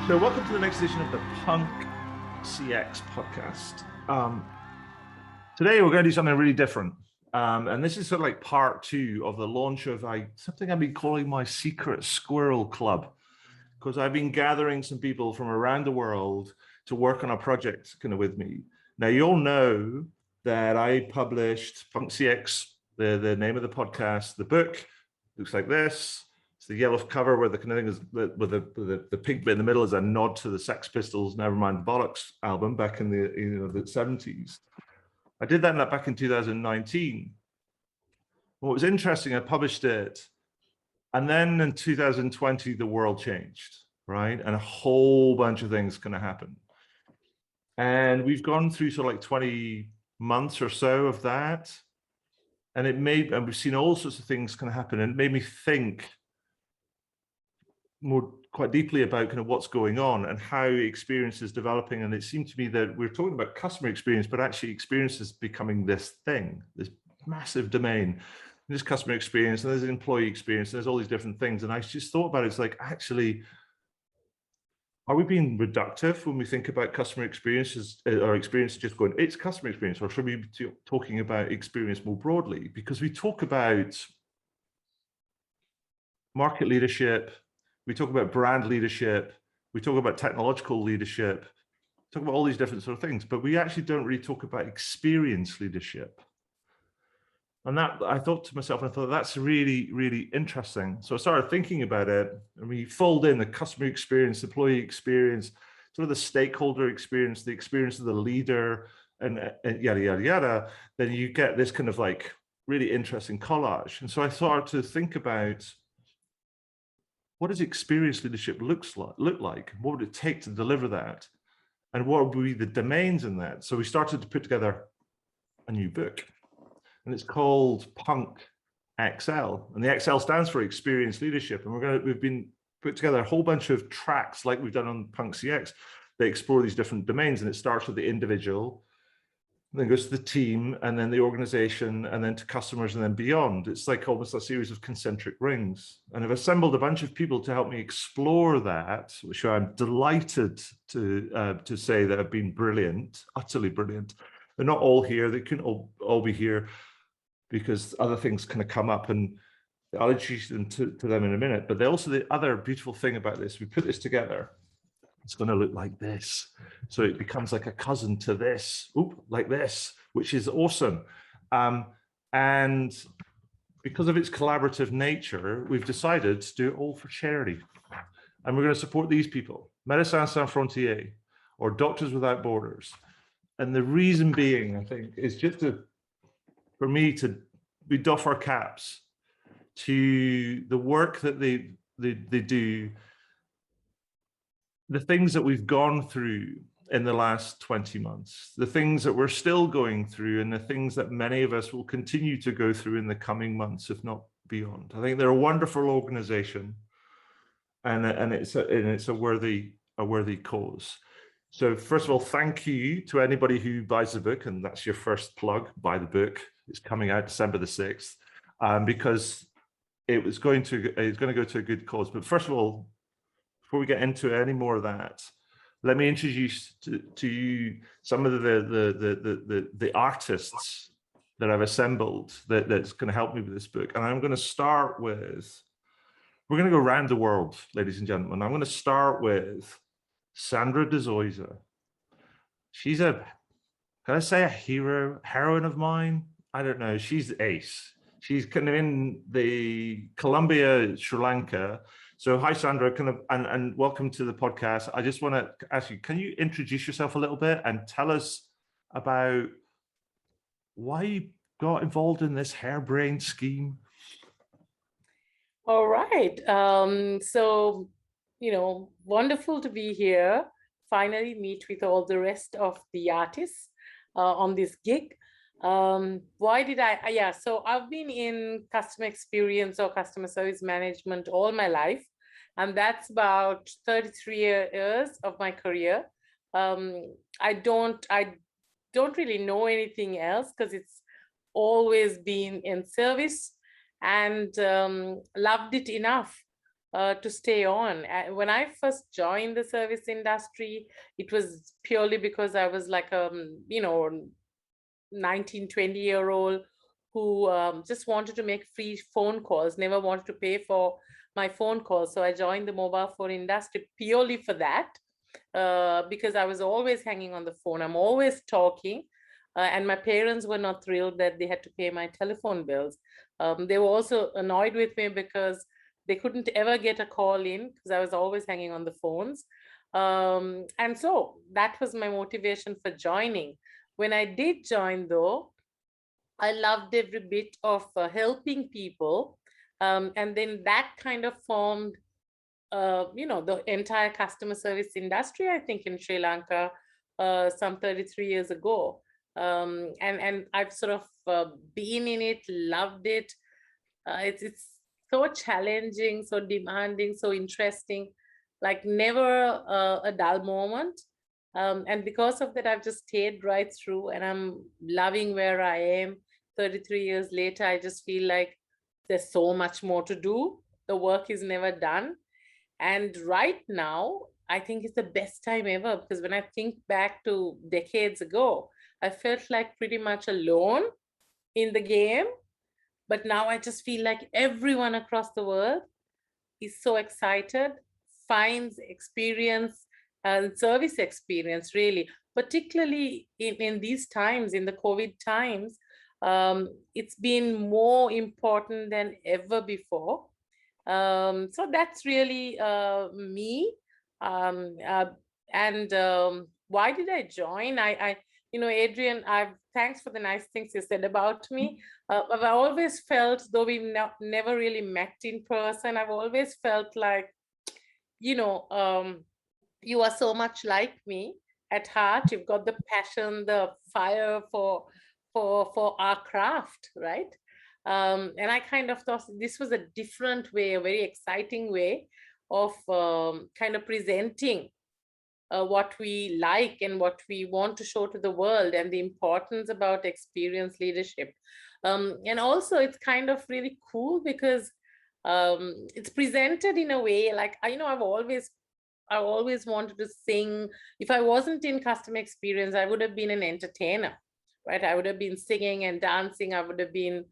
So welcome to the next edition of the Punk CX podcast. Today we're going to do something really different. And this is sort of like part two of the launch of something I've been calling my Secret Squirrel Club, because I've been gathering some people from around the world to work on a project kind of with me. Now, you all know that I published Punk CX, the name of the podcast. The book looks like this. The yellow cover where the kind of thing is with the pink bit in the middle is a nod to the Sex Pistols' Nevermind the Bollocks album back in the 70s. I did that back in 2019. What was interesting, I published it, and then in 2020 the world changed, right? And a whole bunch of things kind of happened. And we've gone through sort of like 20 months or so of that. And we've seen all sorts of things kind of happen, and it made me think quite deeply about kind of what's going on and how experience is developing. And it seemed to me that we're talking about customer experience, but actually experience is becoming this thing, this massive domain. There's customer experience and there's employee experience, and there's all these different things. And I just thought about it, it's like, actually, are we being reductive when we think about customer experiences, or experience just going, it's customer experience, or should we be talking about experience more broadly? Because we talk about market leadership, we talk about brand leadership, we talk about technological leadership, talk about all these different sort of things, but we actually don't really talk about experience leadership. And that, I thought to myself, I thought that's really, really interesting. So I started thinking about it, and we fold in the customer experience, employee experience, sort of the stakeholder experience, the experience of the leader, and yada, yada, yada, then you get this kind of like really interesting collage. And so I started to think about, what does experience leadership look like? What would it take to deliver that? And what would be the domains in that? So we started to put together a new book, and it's called Punk XL. And the XL stands for Experience Leadership. And we've been put together a whole bunch of tracks like we've done on Punk CX. They explore these different domains, and it starts with the individual, then goes to the team, and then the organization, and then to customers, and then beyond. It's like almost a series of concentric rings. And I've assembled a bunch of people to help me explore that, which I'm delighted to say that have been brilliant, utterly brilliant. They're not all here. They couldn't all be here because other things kind of come up, and I'll introduce them to them in a minute. But also the other beautiful thing about this, we put this together, it's going to look like this. So it becomes like a cousin to this, like this, which is awesome. And because of its collaborative nature, we've decided to do it all for charity. And we're going to support these people, Médecins Sans Frontières, or Doctors Without Borders. And the reason being, I think, is just for me to, we doff our caps to the work that they do, the things that we've gone through in the last 20 months, the things that we're still going through, and the things that many of us will continue to go through in the coming months, if not beyond. I think they're a wonderful organization, and it's a worthy cause. So first of all, thank you to anybody who buys the book, and that's your first plug, buy the book. It's coming out December the 6th, because it's going to go to a good cause. But first of all, before we get into any more of that, let me introduce to you some of the artists that I've assembled that's going to help me with this book. And I'm going to start with, we're going to go around the world, ladies and gentlemen. I'm going to start with Sandra Dezuza. She's can I say a heroine of mine? I don't know. She's ace. She's kind of in the Colombia, Sri Lanka. So hi, Sandra, and welcome to the podcast. I just want to ask you, can you introduce yourself a little bit and tell us about why you got involved in this harebrained scheme? All right. So, wonderful to be here. Finally meet with all the rest of the artists on this gig. Why did so I've been in customer experience or customer service management all my life, and that's about 33 years of my career. I don't really know anything else because it's always been in service, and loved it enough to stay on. When I first joined the service industry, it was purely because I was like, 19, 20-year-old who just wanted to make free phone calls, never wanted to pay for my phone calls. So I joined the mobile phone industry purely for that, because I was always hanging on the phone. I'm always talking. And my parents were not thrilled that they had to pay my telephone bills. They were also annoyed with me because they couldn't ever get a call in because I was always hanging on the phones. And so that was my motivation for joining. When I did join, though, I loved every bit of helping people. And then that kind of formed, the entire customer service industry, I think, in Sri Lanka some 33 years ago. And I've sort of been in it, loved it. It's so challenging, so demanding, so interesting, like never a dull moment. And because of that, I've just stayed right through, and I'm loving where I am. 33 years later, I just feel like there's so much more to do. The work is never done. And right now, I think it's the best time ever, because when I think back to decades ago, I felt like pretty much alone in the game. But now I just feel like everyone across the world is so excited, finds experience and service experience, really, particularly in these times, in the COVID times. It's been more important than ever before. So that's really me. Um, uh, and why did I join? Adrian, thanks for the nice things you said about me. I've always felt, though we've never really met in person, I've always felt like, you are so much like me at heart. You've got the passion, the fire for our craft, right? And I kind of thought this was a different way, a very exciting way of kind of presenting what we like and what we want to show to the world, and the importance about experience leadership. And also it's kind of really cool because it's presented in a way like, I've always wanted to sing. If I wasn't in customer experience, I would have been an entertainer, right? I would have been singing and dancing. I would have been,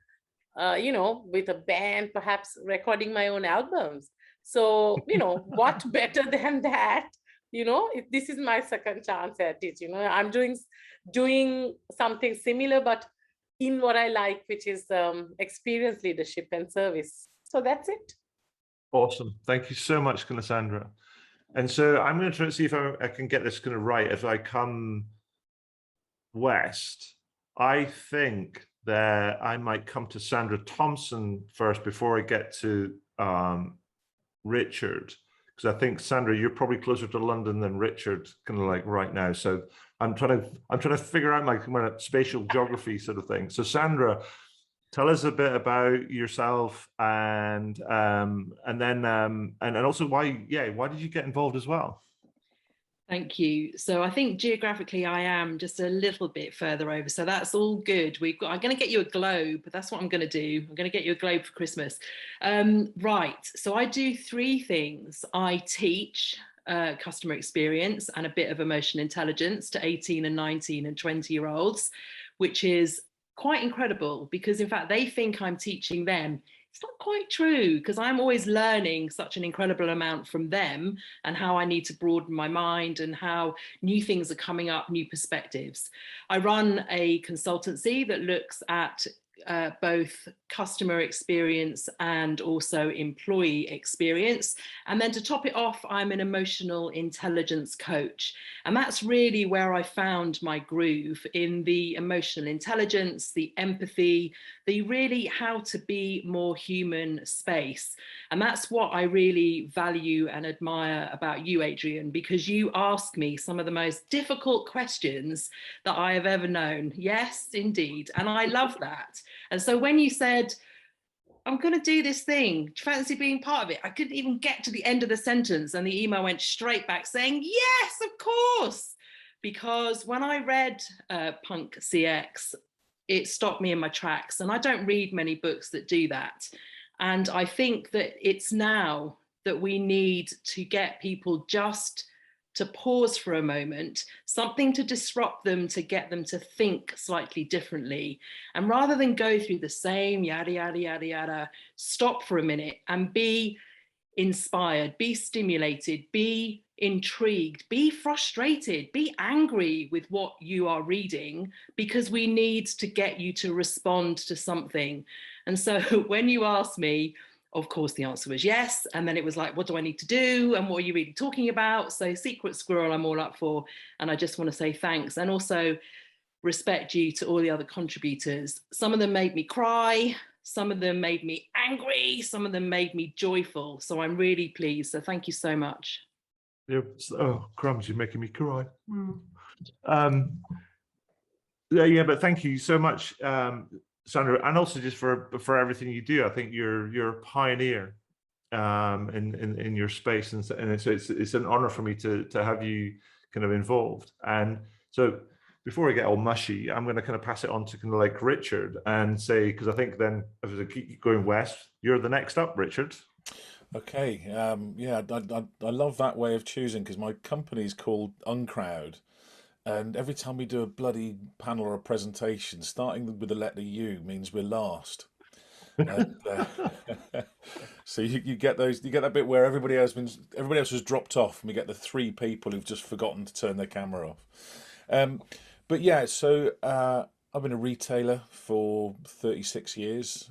with a band, perhaps recording my own albums. So, what better than that? If this is my second chance at it, I'm doing something similar, but in what I like, which is experience leadership and service. So that's it. Awesome. Thank you so much, Sandra. And so I'm going to try to see if I can get this kind of right. As I come west, I think that I might come to Sandra Thompson first before I get to Richard, because I think, Sandra, you're probably closer to London than Richard, kind of like right now. So I'm trying to figure out my spatial geography sort of thing. So Sandra, tell us a bit about yourself, and then and also why did you get involved as well? Thank you. So I think geographically I am just a little bit further over, so that's all good. I'm going to get you a globe. That's what I'm going to do. I'm going to get you a globe for Christmas. Right. So I do three things. I teach customer experience and a bit of emotional intelligence to 18 and 19 and 20-year-olds, which is quite incredible because, in fact, they think I'm teaching them. It's not quite true, because I'm always learning such an incredible amount from them and how I need to broaden my mind and how new things are coming up, new perspectives. I run a consultancy that looks at both customer experience and also employee experience. And then to top it off, I'm an emotional intelligence coach. And that's really where I found my groove, in the emotional intelligence, the empathy, the really how to be more human space. And that's what I really value and admire about you, Adrian, because you ask me some of the most difficult questions that I have ever known. Yes, indeed. And I love that. And so when you said, I'm going to do this thing, do you fancy being part of it? I couldn't even get to the end of the sentence and the email went straight back saying, yes, of course. Because when I read Punk CX, it stopped me in my tracks. And I don't read many books that do that. And I think that it's now that we need to get people just to pause for a moment, something to disrupt them, to get them to think slightly differently. And rather than go through the same yada, yada, yada, yada, stop for a minute and be inspired, be stimulated, be intrigued, be frustrated, be angry with what you are reading, because we need to get you to respond to something. And so when you asked me, of course, the answer was yes. And then it was like, what do I need to do? And what are you really talking about? So Secret Squirrel, I'm all up for. And I just want to say thanks. And also respect due to all the other contributors. Some of them made me cry. Some of them made me angry. Some of them made me joyful. So I'm really pleased. So thank you so much. Oh, crumbs, you're making me cry. Yeah, but thank you so much, Sandra, and also just for everything you do. I think you're a pioneer in your space, and so it's an honor for me to have you kind of involved. And so before I get all mushy, I'm going to kind of pass it on to kind of like Richard and say, because I think then if I keep going west, you're the next up, Richard. Okay. Yeah, I love that way of choosing, because my company's called Uncrowd. And every time we do a bloody panel or a presentation, starting with the letter U means we're last. And, so you get that bit where everybody else has dropped off, and we get the 3 people who've just forgotten to turn their camera off. But yeah, so I've been a retailer for 36 years,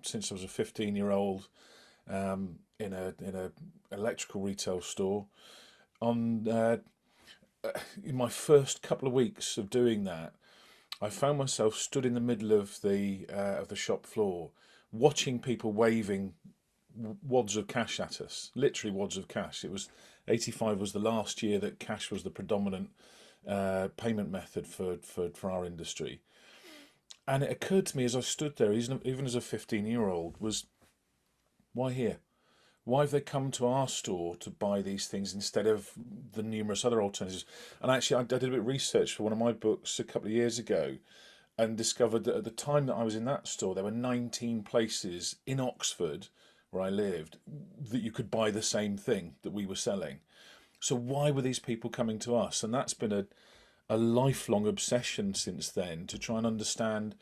since I was a 15-year-old, in a electrical retail store. In my first couple of weeks of doing that, I found myself stood in the middle of the shop floor, watching people waving wads of cash at us, literally wads of cash. It was 85 was the last year that cash was the predominant payment method for our industry. And it occurred to me as I stood there, even as a 15-year-old, was, why here? Why have they come to our store to buy these things instead of the numerous other alternatives? And actually, I did a bit of research for one of my books a couple of years ago, and discovered that at the time that I was in that store, there were 19 places in Oxford, where I lived, that you could buy the same thing that we were selling. So why were these people coming to us? And that's been a lifelong obsession since then, to try and understand,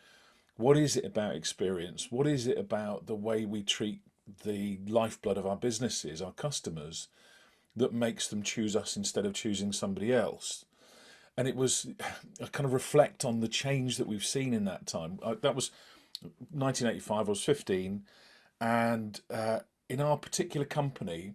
what is it about experience? What is it about the way we treat the lifeblood of our businesses, our customers, that makes them choose us instead of choosing somebody else? And it was, I kind of reflect on the change that we've seen in that time. That was 1985, I was 15, and in our particular company,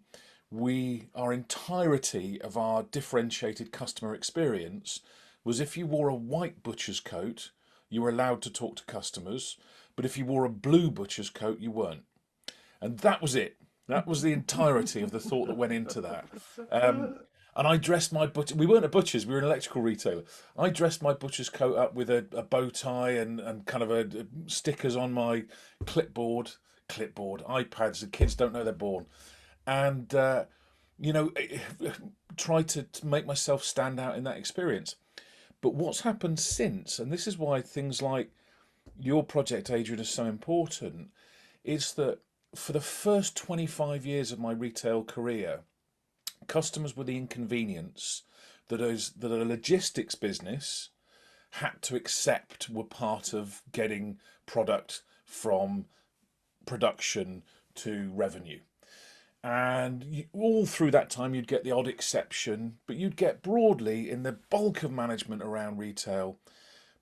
our entirety of our differentiated customer experience was, if you wore a white butcher's coat, you were allowed to talk to customers, but if you wore a blue butcher's coat, you weren't. And that was it. That was the entirety of the thought that went into that. And I dressed my butcher. We weren't a butcher's, we were an electrical retailer. I dressed my butcher's coat up with a bow tie and kind of stickers on my clipboard, iPads. The kids don't know they're born. And, try to make myself stand out in that experience. But what's happened since, and this is why things like your project, Adrian, is so important, is that for the first 25 years of my retail career, customers were the inconvenience that a logistics business had to accept were part of getting product from production to revenue. And all through that time, you'd get the odd exception, but you'd get broadly, in the bulk of management around retail,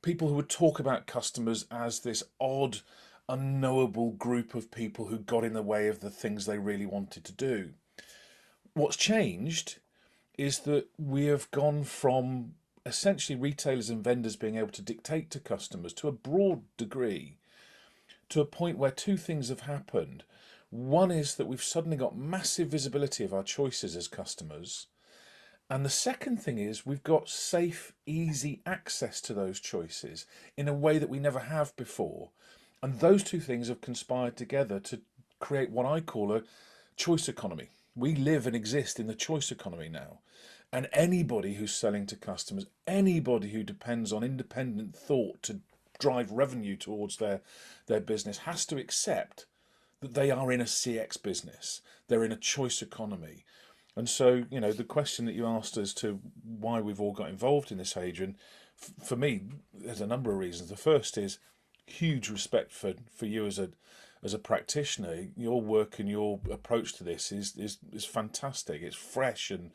people who would talk about customers as this odd, unknowable group of people who got in the way of the things they really wanted to do. What's changed is that we have gone from essentially retailers and vendors being able to dictate to customers to a broad degree, to a point where 2 things have happened. One is that we've suddenly got massive visibility of our choices as customers. And the second thing is we've got safe, easy access to those choices in a way that we never have before. And those 2 things have conspired together to create what I call a choice economy. We live and exist in the choice economy now. And anybody who's selling to customers, anybody who depends on independent thought to drive revenue towards their business, has to accept that they are in a CX business. They're in a choice economy. And so, you know, the question that you asked as to why we've all got involved in this, Adrian, for me, there's a number of reasons. The first is huge respect for you as a practitioner. Your work and your approach to this is fantastic. It's fresh and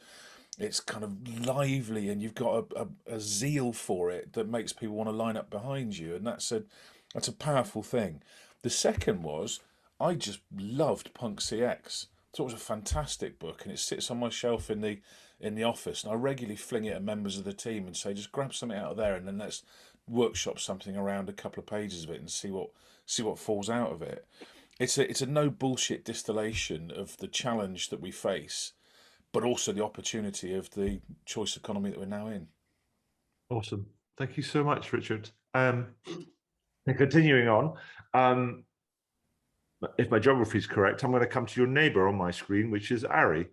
it's kind of lively, and you've got a zeal for it that makes people want to line up behind you, and that's a powerful thing. The second was, I just loved Punk CX. I thought it was a fantastic book, and it sits on my shelf in the office, and I regularly fling it at members of the team and say, just grab something out of there and then let's workshop something around a couple of pages of it and see what falls out of it. It's a no bullshit distillation of the challenge that we face, but also the opportunity of the choice economy that we're now in. Awesome. Thank you so much, Richard. And continuing on, if my geography is correct, I'm going to come to your neighbor on my screen, which is Ari,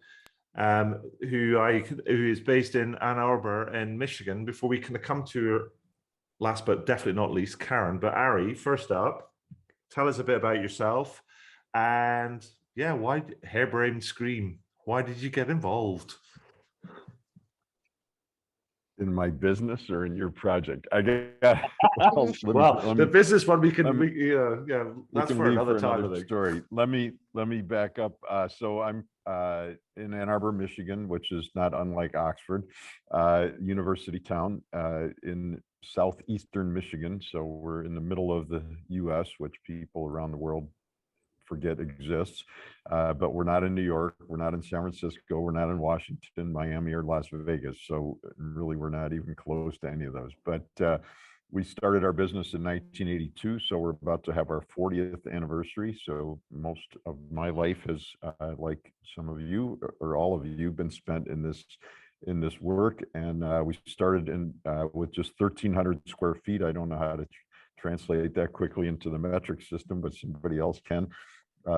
who is based in Ann Arbor in Michigan. Before we can come to, last but definitely not least, Karen. But Ari, first up, tell us a bit about yourself, and yeah, why harebrained scream? Why did you get involved? In my business or in your project? I guess. The business one that's for another time. Another story. Let me back up. So I'm in Ann Arbor, Michigan, which is not unlike Oxford, university town in southeastern Michigan. So we're in the middle of the U.S., which people around the world forget exists, but we're not in New York, we're not in San Francisco, we're not in Washington, Miami, or Las Vegas. So really, we're not even close to any of those. But we started our business in 1982, so we're about to have our 40th anniversary. So most of my life has, like some of you or all of you, been spent in this work. And we started with just 1,300 square feet. I don't know how to translate that quickly into the metric system, but somebody else can.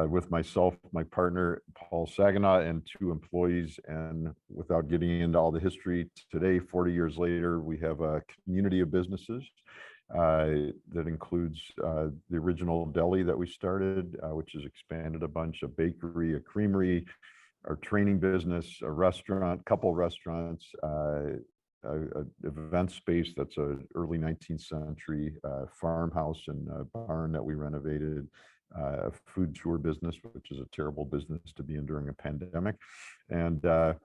With myself, my partner, Paul Saginaw, and 2 employees. And without getting into all the history, today, 40 years later, we have a community of businesses that includes the original deli that we started, which has expanded a bunch, a bakery, a creamery, our training business, a restaurant, couple restaurants, an event space that's an early 19th century farmhouse and a barn that we renovated, a food tour business, which is a terrible business to be in during a pandemic, and a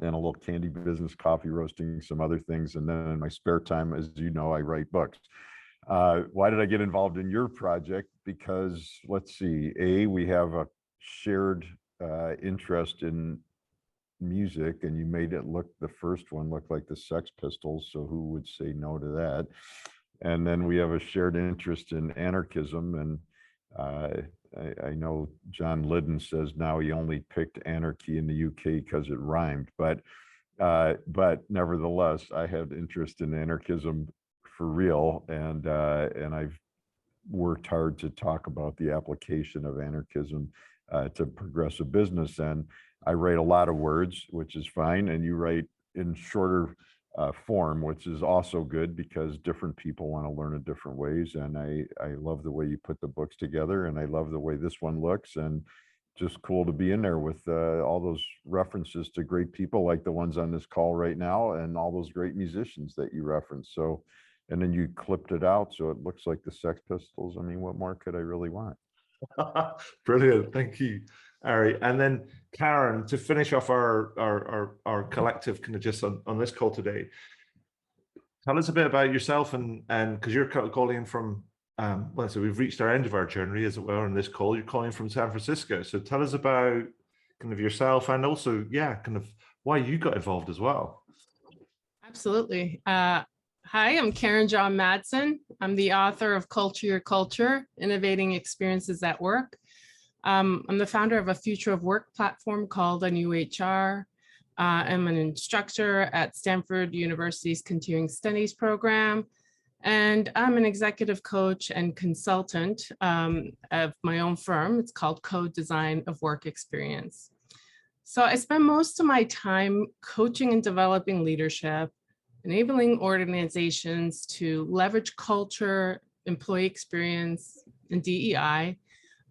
little candy business, coffee roasting, some other things. And then in my spare time, as you know, I write books. Why did I get involved in your project? Because let's see, we have a shared interest in music, and you made it the first one look like the Sex Pistols, so who would say no to that? And then we have a shared interest in anarchism, and I know John Lydon says now he only picked anarchy in the UK because it rhymed, but nevertheless, I had interest in anarchism for real, and I've worked hard to talk about the application of anarchism to progressive business. And I write a lot of words, which is fine, and you write in shorter form, which is also good because different people want to learn in different ways. And I love the way you put the books together, and I love the way this one looks, and just cool to be in there with all those references to great people like the ones on this call right now, and all those great musicians that you referenced. So, and then you clipped it out so it looks like the Sex Pistols. I mean, what more could I really want? Brilliant, thank you, Ari. And then Karen, to finish off our collective kind of just on this call today, tell us a bit about yourself, and because you're calling in from so we've reached our end of our journey, as it were, on this call. You're calling from San Francisco, so tell us about kind of yourself, and also kind of why you got involved as well. Absolutely. Hi, I'm Karen John Madsen. I'm the author of Culture Your Culture, Innovating Experiences at Work. I'm the founder of a future of work platform called A New HR. I'm an instructor at Stanford University's Continuing Studies program, and I'm an executive coach and consultant of my own firm. It's called Co-Design of Work Experience. So I spend most of my time coaching and developing leadership, enabling organizations to leverage culture, employee experience, and DEI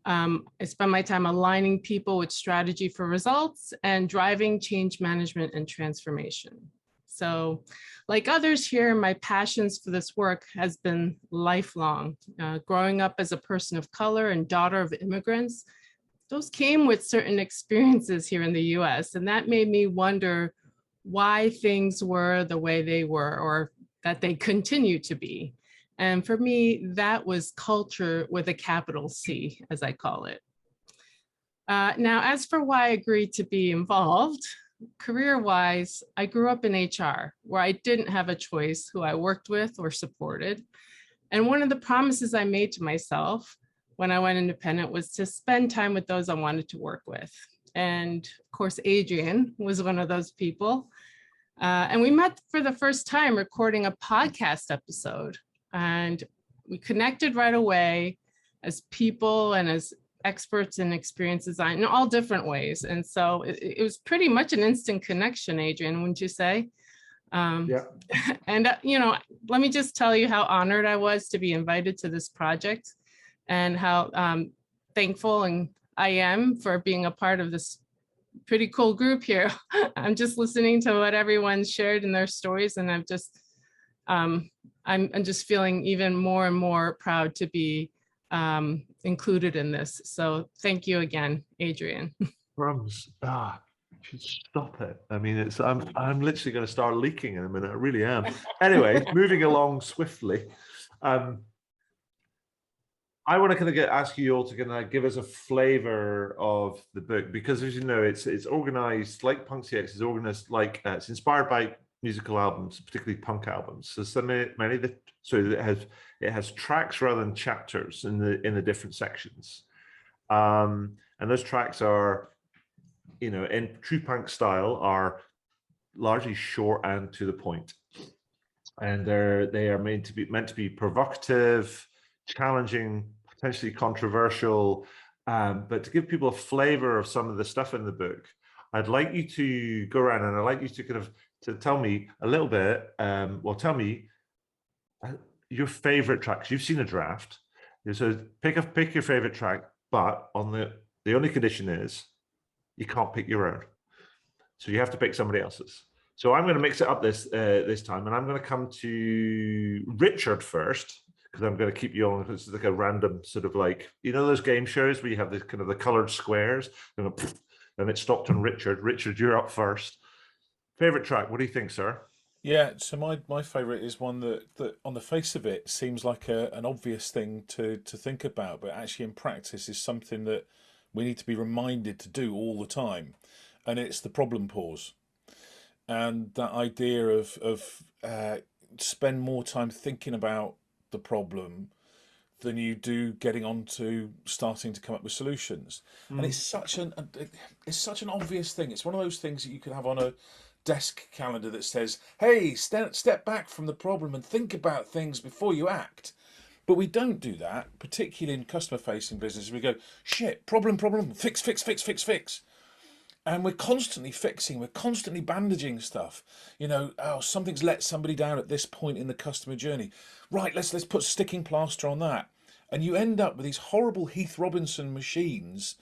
I spend my time aligning people with strategy for results and driving change management and transformation. So like others here, my passions for this work has been lifelong. Growing up as a person of color and daughter of immigrants, those came with certain experiences here in the US, and that made me wonder why things were the way they were, or that they continue to be. And for me, that was culture with a capital C, as I call it. Now, as for why I agreed to be involved, career-wise, I grew up in HR, where I didn't have a choice who I worked with or supported. And one of the promises I made to myself when I went independent was to spend time with those I wanted to work with. And of course, Adrian was one of those people. And we met for the first time recording a podcast episode. And we connected right away as people and as experts in experience design in all different ways. And so it was pretty much an instant connection, Adrian, wouldn't you say? Yeah. And, let me just tell you how honored I was to be invited to this project and how thankful and I am for being a part of this pretty cool group here. I'm just listening to what everyone shared in their stories, and I'm just feeling even more and more proud to be included in this. So thank you again, Adrian. Crumbs. Stop it. I mean, I'm literally going to start leaking in a minute. I really am. Anyway, moving along swiftly. I want to kind of ask you all to kind of give us a flavor of the book, because as you know, it's organized like Punk CX is organized like it's inspired by musical albums, particularly punk albums. So many of the it has tracks rather than chapters in the different sections, and those tracks are, in true punk style, are largely short and to the point, and they are meant to be provocative, challenging, potentially controversial, but to give people a flavor of some of the stuff in the book, I'd like you to go around and I'd like you to kind of to tell me a little bit. Tell me your favorite tracks. You've seen a draft, so pick your favorite track, but on the only condition is you can't pick your own, so you have to pick somebody else's. So I'm going to mix it up this time, and I'm going to come to Richard first, because I'm going to keep you on. This is like a random sort of like, those game shows where you have this kind of the colored squares, and it stopped on Richard. Richard, you're up first. Favorite track? What do you think, sir? Yeah, so my favorite is one that on the face of it seems like an obvious thing to think about, but actually in practice is something that we need to be reminded to do all the time, and it's the problem pause. And that idea of spend more time thinking about the problem than you do getting on to starting to come up with solutions. And it's such an obvious thing. It's one of those things that you could have on a desk calendar that says, hey, step back from the problem and think about things before you act. But we don't do that, particularly in customer facing business. We go, shit, problem, fix. And we're constantly fixing, we're constantly bandaging stuff. Something's let somebody down at this point in the customer journey. Right, let's put sticking plaster on that. And you end up with these horrible Heath Robinson machines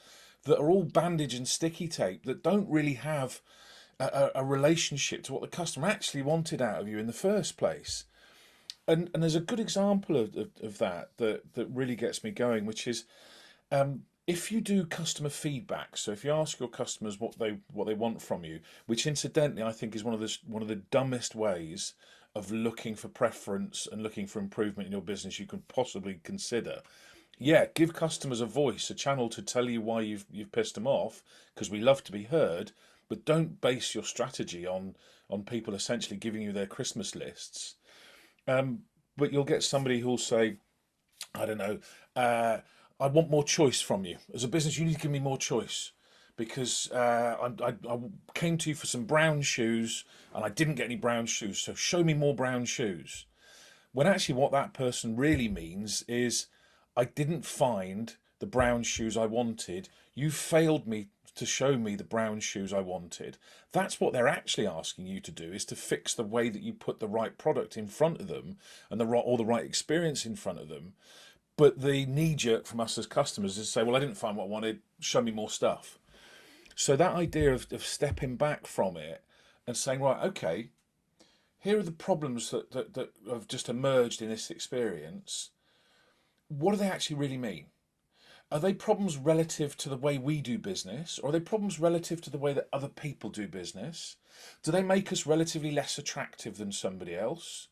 that are all bandage and sticky tape that don't really have a relationship to what the customer actually wanted out of you in the first place. And there's a good example of that really gets me going, which is if you do customer feedback. So if you ask your customers what they want from you, which incidentally I think is one of the dumbest ways of looking for preference and looking for improvement in your business you could possibly consider. Yeah, give customers a voice, a channel to tell you why you've pissed them off, because we love to be heard, but don't base your strategy on people essentially giving you their Christmas lists. But you'll get somebody who'll say, I don't know, I want more choice from you. As a business, you need to give me more choice, because I came to you for some brown shoes and I didn't get any brown shoes, so show me more brown shoes. When actually what that person really means is, I didn't find the brown shoes I wanted. You failed me to show me the brown shoes I wanted. That's what they're actually asking you to do, is to fix the way that you put the right product in front of them and the right experience in front of them. But the knee jerk from us as customers is to say, well, I didn't find what I wanted, show me more stuff. So that idea of stepping back from it and saying, right, okay, here are the problems that have just emerged in this experience. What do they actually really mean? Are they problems relative to the way we do business, or are they problems relative to the way that other people do business? Do they make us relatively less attractive than somebody else?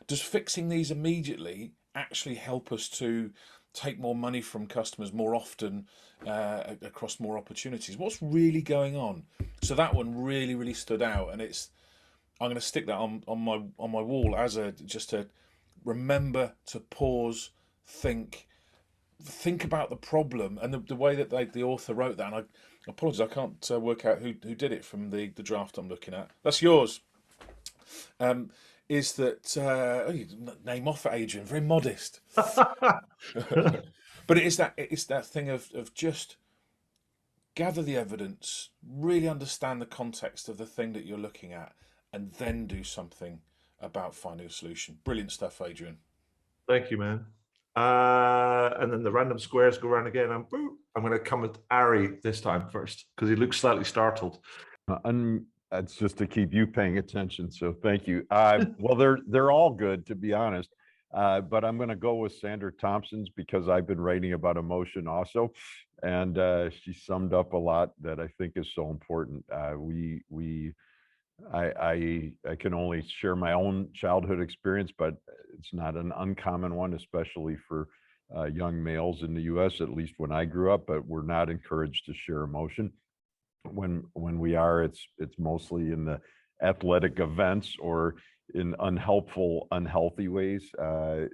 Does fixing these immediately actually help us to take more money from customers more often across more opportunities? What's really going on? So that one really, really stood out, and I'm going to stick that on my wall as just to remember to pause, think about the problem, and the way that the author wrote that. And I apologize, I can't work out who did it from the draft I'm looking at. That's yours. Is that name off it, Adrian? Very modest. But it's that thing of just gather the evidence, really understand the context of the thing that you're looking at, and then do something about finding a solution. Brilliant stuff, Adrian. Thank you, man. And then the random squares go around again. I'm going to come with Ari this time first because he looks slightly startled. That's just to keep you paying attention. So thank you. Well, they're all good, to be honest. But I'm going to go with Sandra Thompson's because I've been writing about emotion also, and she summed up a lot that I think is so important. I can only share my own childhood experience, but it's not an uncommon one, especially for young males in the U.S., at least when I grew up. But we're not encouraged to share emotion. When we are, it's mostly in the athletic events or in unhealthy ways. I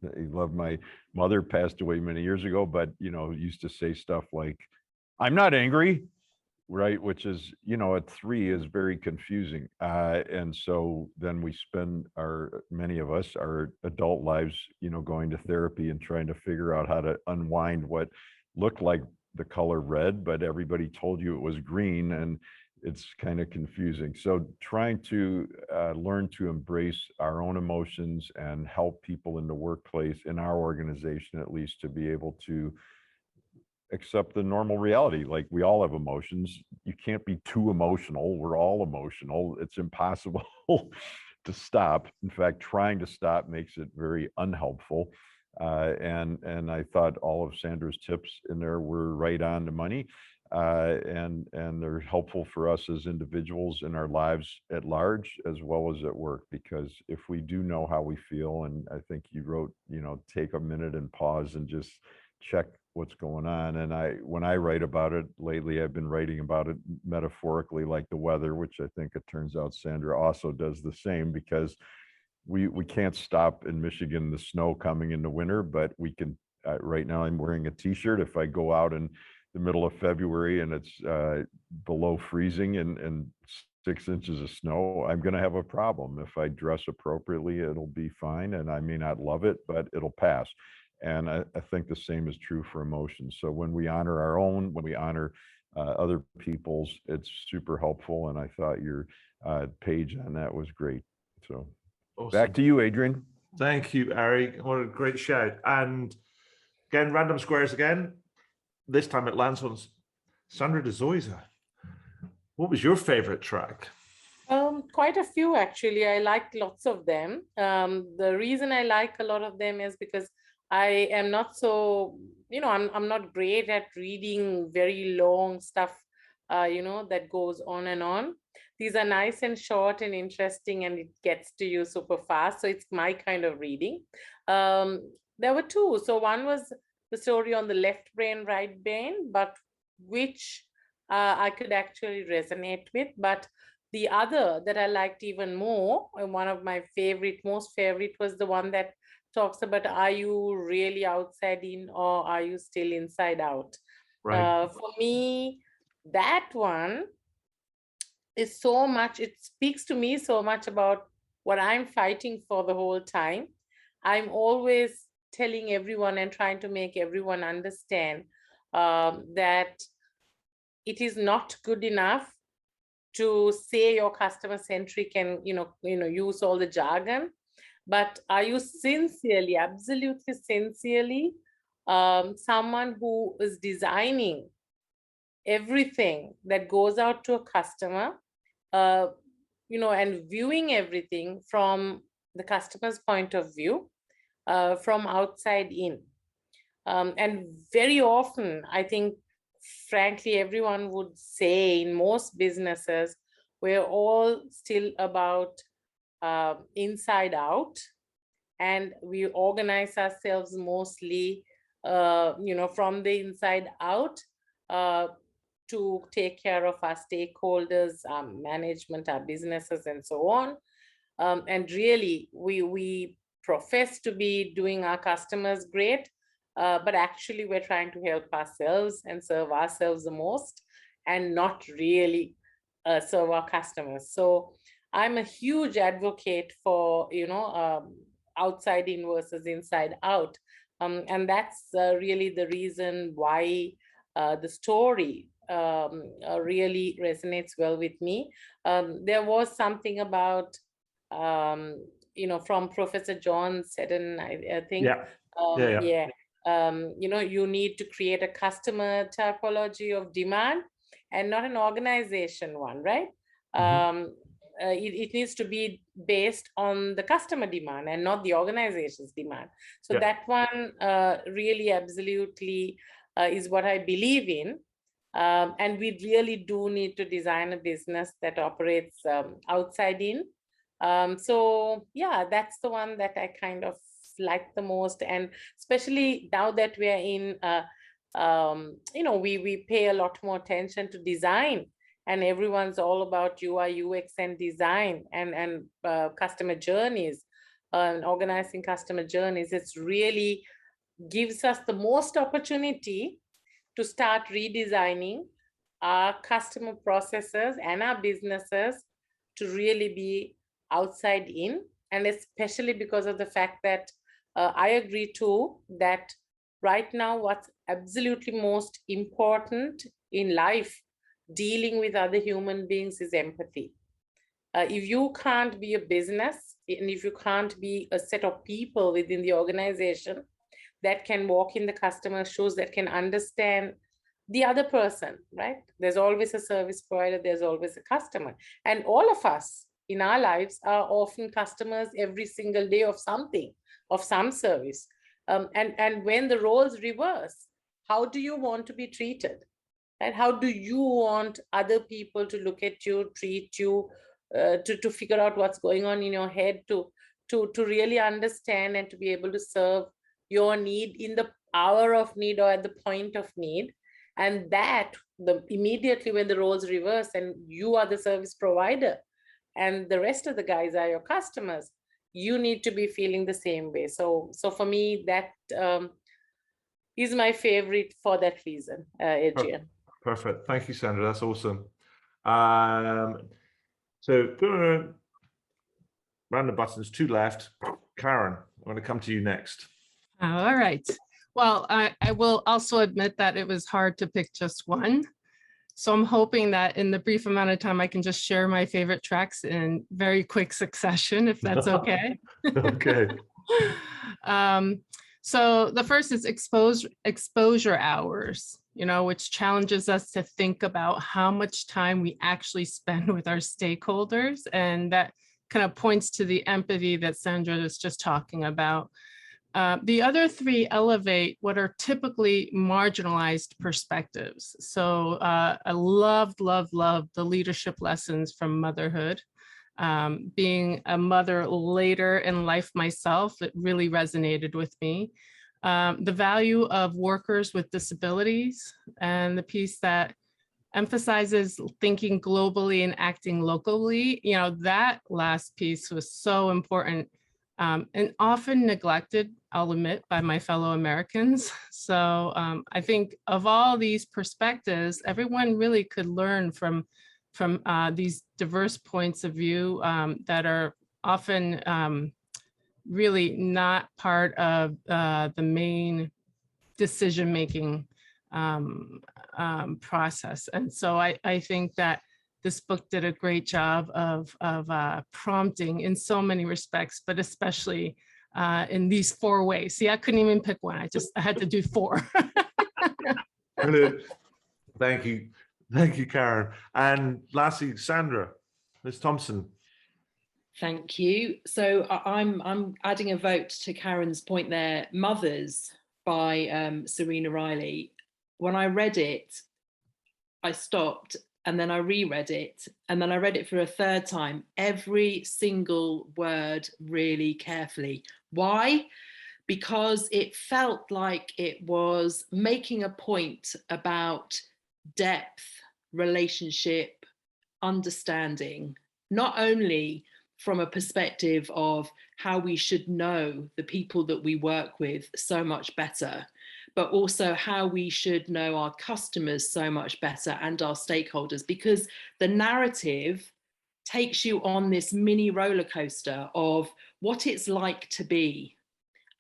love my mother, passed away many years ago, but used to say stuff like, "I'm not angry." Right, which is, at 3 is very confusing. And so then we spend many of us, our adult lives, going to therapy and trying to figure out how to unwind what looked like the color red, but everybody told you it was green, and it's kind of confusing. So trying to learn to embrace our own emotions and help people in the workplace, in our organization at least, to be able to accept the normal reality. Like, we all have emotions. You can't be too emotional. We're all emotional. It's impossible to stop. In fact, trying to stop makes it very unhelpful. And I thought all of Sandra's tips in there were right on the money. And they're helpful for us as individuals in our lives at large, as well as at work, because if we do know how we feel, and I think you wrote, take a minute and pause and just check what's going on. And when I write about it lately, I've been writing about it metaphorically, like the weather, which I think it turns out Sandra also does the same, because we can't stop in Michigan the snow coming in the winter, but we can. Right now I'm wearing a t-shirt. If I go out in the middle of February and it's below freezing and 6 inches of snow, I'm going to have a problem. If I dress appropriately, it'll be fine, and I may not love it, but it'll pass. And I think the same is true for emotions. So when we honor our own, when we honor other people's, it's super helpful. And I thought your page on that was great. So awesome. Back to you, Adrian. Thank you, Ari. What a great shout. And again, random squares again. This time it lands on Sandra Dezuza. What was your favorite track? Quite a few, actually. I liked lots of them. The reason I like a lot of them is because I am not so, I'm not great at reading very long stuff, that goes on and on. These are nice and short and interesting, and it gets to you super fast. So it's my kind of reading. There were 2. So one was the story on the left brain, right brain, but which I could actually resonate with. But the other that I liked even more, and one of my most favorite, was the one that talks about, are you really outside in, or are you still inside out? Right. For me, that one is so much, it speaks to me so much about what I'm fighting for the whole time. I'm always telling everyone and trying to make everyone understand that it is not good enough to say you're customer centric and use all the jargon. but are you sincerely, absolutely sincerely, someone who is designing everything that goes out to a customer, and viewing everything from the customer's point of view, from outside in? And very often, I think, frankly, everyone would say in most businesses, we're all still about inside out, and we organize ourselves mostly, from the inside out, to take care of our stakeholders, our management, our businesses, and so on. And really, we profess to be doing our customers great, but actually we're trying to help ourselves and serve ourselves the most, and not really serve our customers. So I'm a huge advocate for, outside in versus inside out. And that's really the reason why the story really resonates well with me. There was something about, from Professor John Seddon, I think. Yeah. You need to create a customer typology of demand and not an organization one, right? It needs to be based on the customer demand and not the organization's demand. So that one really absolutely is what I believe in. And we really do need to design a business that operates outside in. So yeah, that's the one that I kind of like the most. And especially now that we are in, we pay a lot more attention to design, and everyone's all about UI, UX and design and customer journeys, and organizing customer journeys. It's really gives us the most opportunity to start redesigning our customer processes and our businesses to really be outside in. And especially because of the fact that I agree too that right now what's absolutely most important in life, dealing with other human beings, is empathy. If you can't be a business, and if you can't be a set of people within the organization that can walk in the customer's shoes, that can understand the other person, right? There's always a service provider, there's always a customer. And all of us in our lives are often customers every single day of something, of some service. And when the roles reverse, how do you want to be treated? And how do you want other people to look at you, treat you, to figure out what's going on in your head, to really understand and to be able to serve your need in the hour of need or at the point of need? And that immediately when the roles reverse and you are the service provider and the rest of the guys are your customers, you need to be feeling the same way. So for me, that is my favorite for that reason, Adrian. Perfect. Thank you, Sandra. That's awesome. So random buttons, 2 left. Karen, I'm going to come to you next. All right. Well, I will also admit that it was hard to pick just one. So I'm hoping that in the brief amount of time, I can just share my favorite tracks in very quick succession, if that's okay. Okay. So the first is exposure hours, which challenges us to think about how much time we actually spend with our stakeholders. And that kind of points to the empathy that Sandra was just talking about. The other 3 elevate what are typically marginalized perspectives. So I loved the leadership lessons from motherhood. Being a mother later in life myself, it really resonated with me. The value of workers with disabilities, and the piece that emphasizes thinking globally and acting locally. That last piece was so important. And often neglected, I'll admit, by my fellow Americans. So I think of all these perspectives, everyone really could learn from these diverse points of view that are often really not part of the main decision-making process. And so I think that this book did a great job of prompting in so many respects, but especially in these 4 ways. See, I couldn't even pick one. I had to do 4. Brilliant. Thank you. Thank you, Karen. And lastly, Sandra, Ms. Thompson. Thank you. So I'm adding a vote to Karen's point there. Mothers by Serena Riley. When I read it, I stopped and then I reread it and then I read it for a 3rd time, every single word really carefully. Why? Because it felt like it was making a point about depth, relationship, understanding, not only from a perspective of how we should know the people that we work with so much better, but also how we should know our customers so much better and our stakeholders, because the narrative takes you on this mini roller coaster of what it's like to be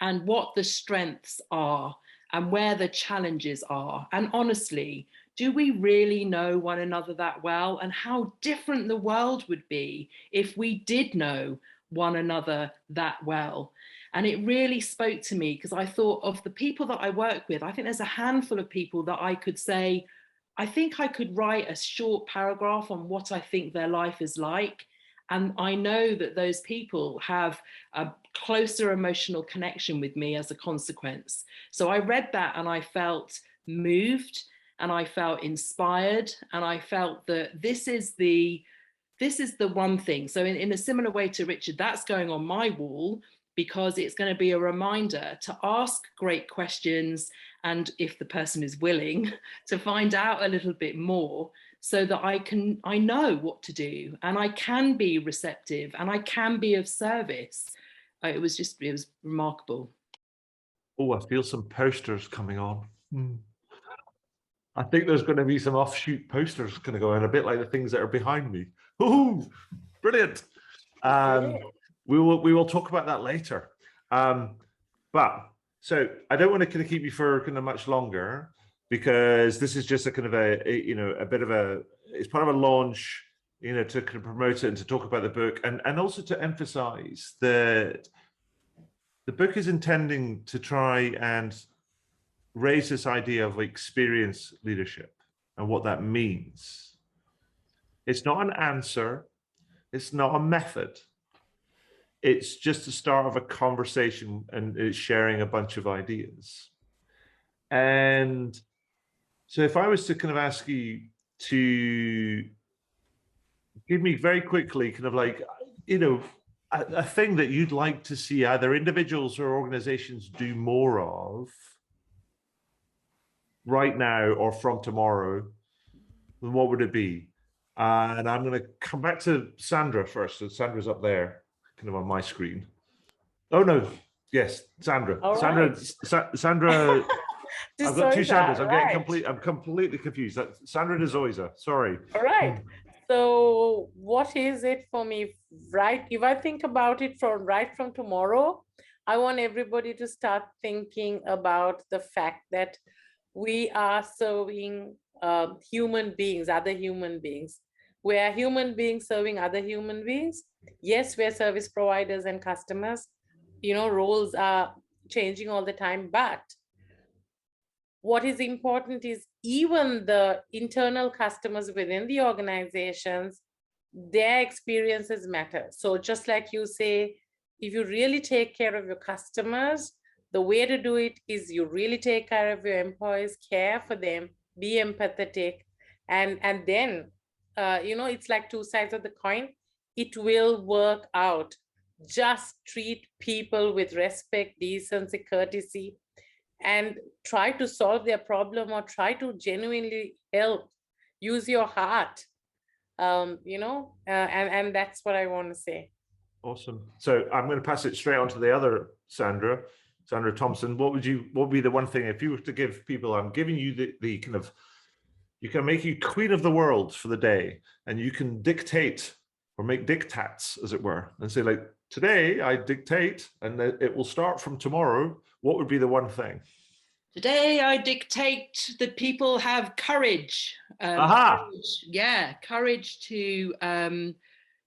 and what the strengths are and where the challenges are. And honestly, do we really know one another that well? And how different the world would be if we did know one another that well. And it really spoke to me because I thought of the people that I work with. I think there's a handful of people that I could say, I think I could write a short paragraph on what I think their life is like. And I know that those people have a closer emotional connection with me as a consequence. So I read that and I felt moved and I felt inspired and I felt that this is the one thing. So in a similar way to Richard, that's going on my wall because it's going to be a reminder to ask great questions and if the person is willing to find out a little bit more so that I know what to do and I can be receptive and I can be of service. It was remarkable. Oh, I feel some posters coming on. I think there's going to be some offshoot posters going to go in, a bit like the things that are behind me. Oh, brilliant. We will talk about that later. But so I don't want to kind of keep you for kind of much longer because this is just a kind of a bit of a, it's part of a launch, to kind of promote it and to talk about the book and also to emphasize that the book is intending to try and raise this idea of experience leadership and what that means. It's not an answer. It's not a method. It's just the start of a conversation and it's sharing a bunch of ideas. And so if I was to kind of ask you to give me very quickly kind of like, a thing that you'd like to see either individuals or organizations do more of right now or from tomorrow, then what would it be? And I'm going to come back to Sandra first. So Sandra's up there, kind of on my screen. Oh no, yes, Sandra. All Sandra. right. Sandra. I've got 2 Sandras. I'm completely confused. That's Sandra Dezuza. Sorry. All right. So what is it for me? Right. If I think about it right from tomorrow, I want everybody to start thinking about the fact that we are serving human beings, other human beings. We are human beings serving other human beings. Yes, we're service providers and customers. Roles are changing all the time, but what is important is even the internal customers within the organizations, their experiences matter. So just like you say, if you really take care of your customers, the way to do it is you really take care of your employees, care for them, be empathetic, and then, it's like 2 sides of the coin. It will work out. Just treat people with respect, decency, courtesy, and try to solve their problem or try to genuinely help. Use your heart, and that's what I want to say. Awesome. So I'm going to pass it straight on to the other Sandra Thompson. What would be the one thing if you were to give people? I'm giving you the kind of, you can make you queen of the world for the day, and you can dictate or make diktats, as it were, and say like, today I dictate, and it will start from tomorrow. What would be the one thing? Today I dictate that people have courage. Aha! Courage, yeah, courage to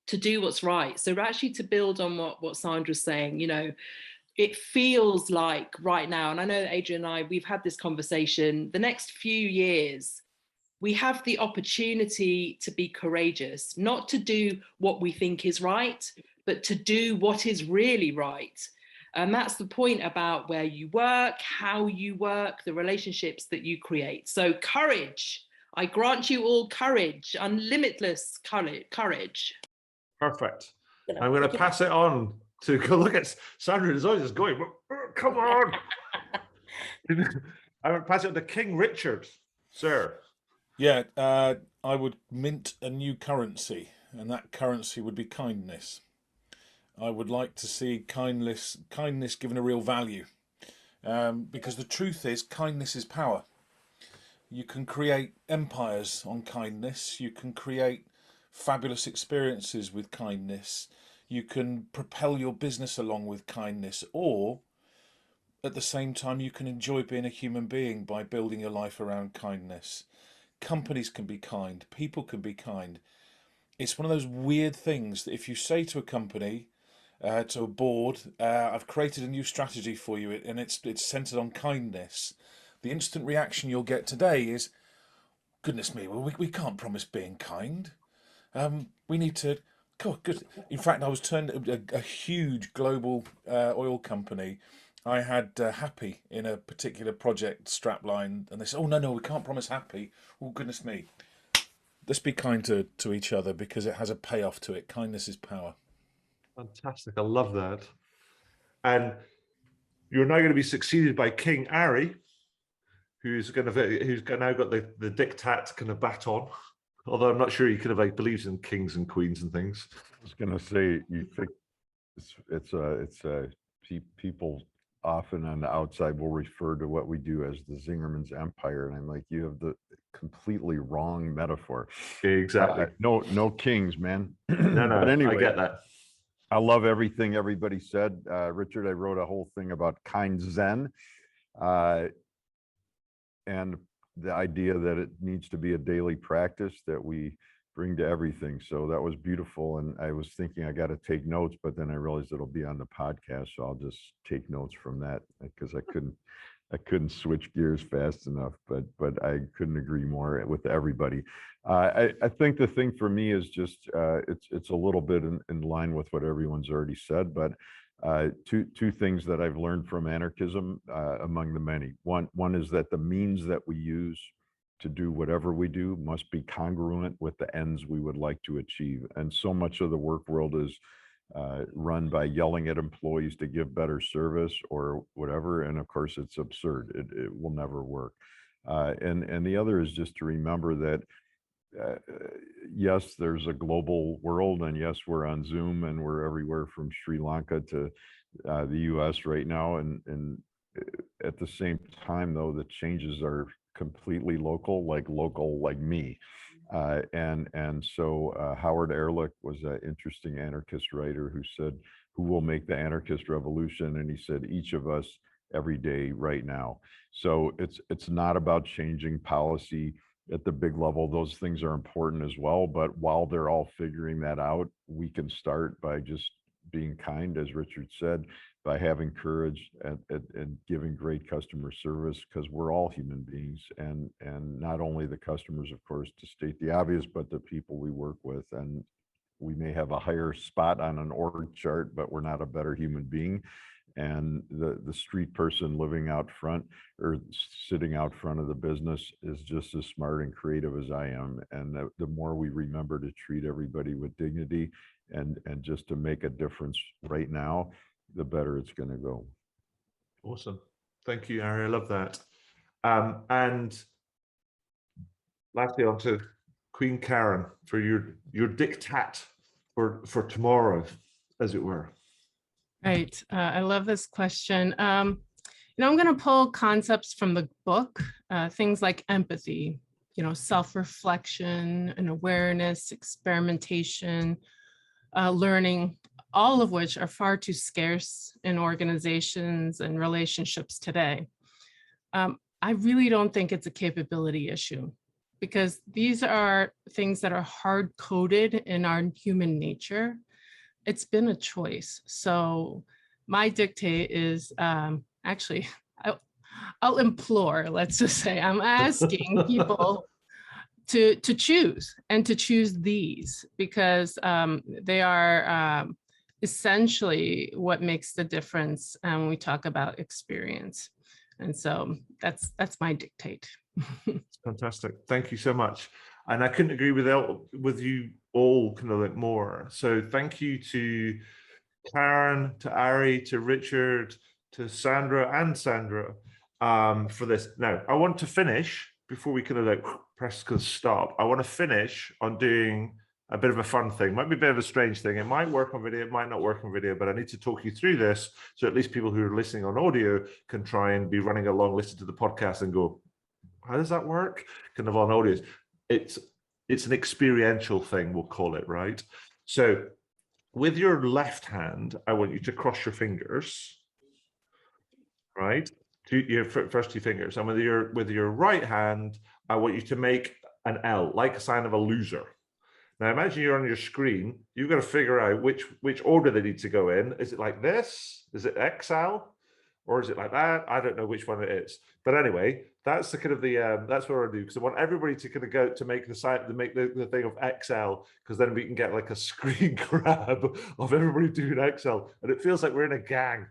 do what's right. So actually, to build on what Sandra's saying, you know, it feels like right now, and I know that Adrian and I, we've had this conversation, the next few years, we have the opportunity to be courageous, not to do what we think is right, but to do what is really right. And that's the point about where you work, how you work, the relationships that you create. So courage, I grant you all courage, unlimitless courage. Perfect. I'm going to pass it on to go look at Sandra Dezuza just going, come on. I'm going to pass it on to King Richard, sir. Yeah, I would mint a new currency, and that currency would be kindness. I would like to see kindness given a real value, because the truth is, kindness is power. You can create empires on kindness. You can create fabulous experiences with kindness. You can propel your business along with kindness, or at the same time, you can enjoy being a human being by building your life around kindness. Companies can be kind. People can be kind. It's one of those weird things that if you say to a company, to a board, I've created a new strategy for you, and it's centered on kindness, the instant reaction you'll get today is, goodness me, well, we can't promise being kind. We need to, good. In fact, I was turned a huge global oil company. I had happy in a particular project strapline, and they said, oh, no, we can't promise happy. Oh, goodness me. Let's be kind to each other, because it has a payoff to it. Kindness is power. Fantastic. I love that. And you're now going to be succeeded by King Ari, who's now got the diktat kind of baton. Although I'm not sure he kind of like believes in kings and queens and things. I was going to say, you think people often on the outside will refer to what we do as the Zingerman's empire, and I'm like, you have the completely wrong metaphor. Exactly. No kings, man. No, But anyway, I get that. I love everything everybody said. Richard, I wrote a whole thing about kind Zen, and the idea that it needs to be a daily practice that we bring to everything. So that was beautiful. And I was thinking I got to take notes, but then I realized it'll be on the podcast. So I'll just take notes from that, because I couldn't switch gears fast enough, but I couldn't agree more with everybody. I think the thing for me is just, it's a little bit in line with what everyone's already said, but two things that I've learned from anarchism, among the many. One is that the means that we use to do whatever we do must be congruent with the ends we would like to achieve. And so much of the work world is run by yelling at employees to give better service or whatever. And of course, it's absurd. It will never work. And the other is just to remember that, yes, there's a global world, and yes, we're on Zoom, and we're everywhere from Sri Lanka to the US right now. And at the same time, though, the changes are completely local like me. And so Howard Ehrlich was an interesting anarchist writer who said, who will make the anarchist revolution? And he said, each of us every day right now. So it's not about changing policy at the big level. Those things are important as well. But while they're all figuring that out, we can start by just being kind, as Richard said, by having courage and giving great customer service, because we're all human beings, and not only the customers, of course, to state the obvious, but the people we work with. And we may have a higher spot on an org chart, but we're not a better human being. And the street person living out front or sitting out front of the business is just as smart and creative as I am. And the more we remember to treat everybody with dignity and just to make a difference right now, the better it's going to go. Awesome. Thank you, Ari. I love that. And lastly, on to Queen Karen for your diktat for tomorrow, as it were. Right. I love this question. I'm going to pull concepts from the book, things like empathy, self-reflection and awareness, experimentation, learning, all of which are far too scarce in organizations and relationships today. I really don't think it's a capability issue, because these are things that are hard coded in our human nature. It's been a choice. So my dictate is actually, I'll implore, let's just say, I'm asking people to choose, and to choose these, because they are essentially what makes the difference when we talk about experience. And so that's my dictate. Fantastic. Thank you so much. And I couldn't agree with you all kind of like more. So thank you to Karen, to Ari, to Richard, to Sandra and Sandra for this. Now, I want to finish before we kind of like press stop. I want to finish on doing a bit of a fun thing. Might be a bit of a strange thing. It might work on video, it might not work on video, but I need to talk you through this so at least people who are listening on audio can try and be running along, listen to the podcast and go, how does that work? Kind of on audio. It's an experiential thing, we'll call it, right? So with your left hand, I want you to cross your fingers, right? Your first two fingers. And with your right hand, I want you to make an L, like a sign of a loser. Now imagine you're on your screen, you've got to figure out which order they need to go in. Is it like this? Is it XL? Or is it like that? I don't know which one it is. But anyway, that's the kind of the that's what I do, because I want everybody to kind of go to make the site, to make the thing of XL, because then we can get like a screen grab of everybody doing XL, and it feels like we're in a gang.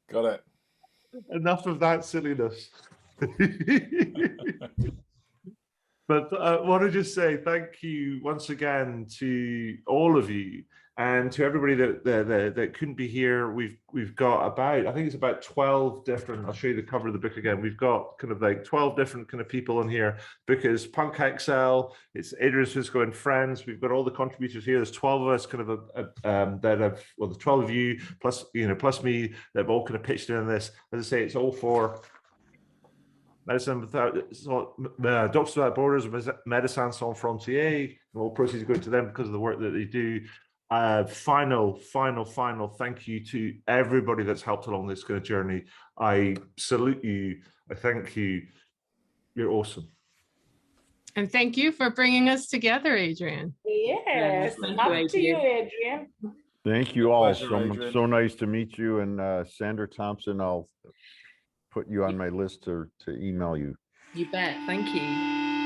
Got it. Enough of that silliness. But I want to just say thank you once again to all of you, and to everybody that couldn't be here. We've got about, I think it's about 12 different, I'll show you the cover of the book again. We've got kind of like 12 different kind of people in here. Book is Punk XL, it's Adrian Swisco and friends. We've got all the contributors here. There's 12 of us kind of that have, well, the 12 of you plus, plus me, that have all kind of pitched in on this. As I say, it's all for Medicine Without, Doctors Without Borders, Médecins Sans Frontières, and all proceeds go to them because of the work that they do. Final thank you to everybody that's helped along this kind of journey. I salute you. I thank you. You're awesome. And thank you for bringing us together, Adrian. Yes, Thank up you, to you, Adrian. Thank you all. Pleasure, Adrian. So nice to meet you. And Sandra Thompson, I'll put you on my list to email you. You bet. Thank you.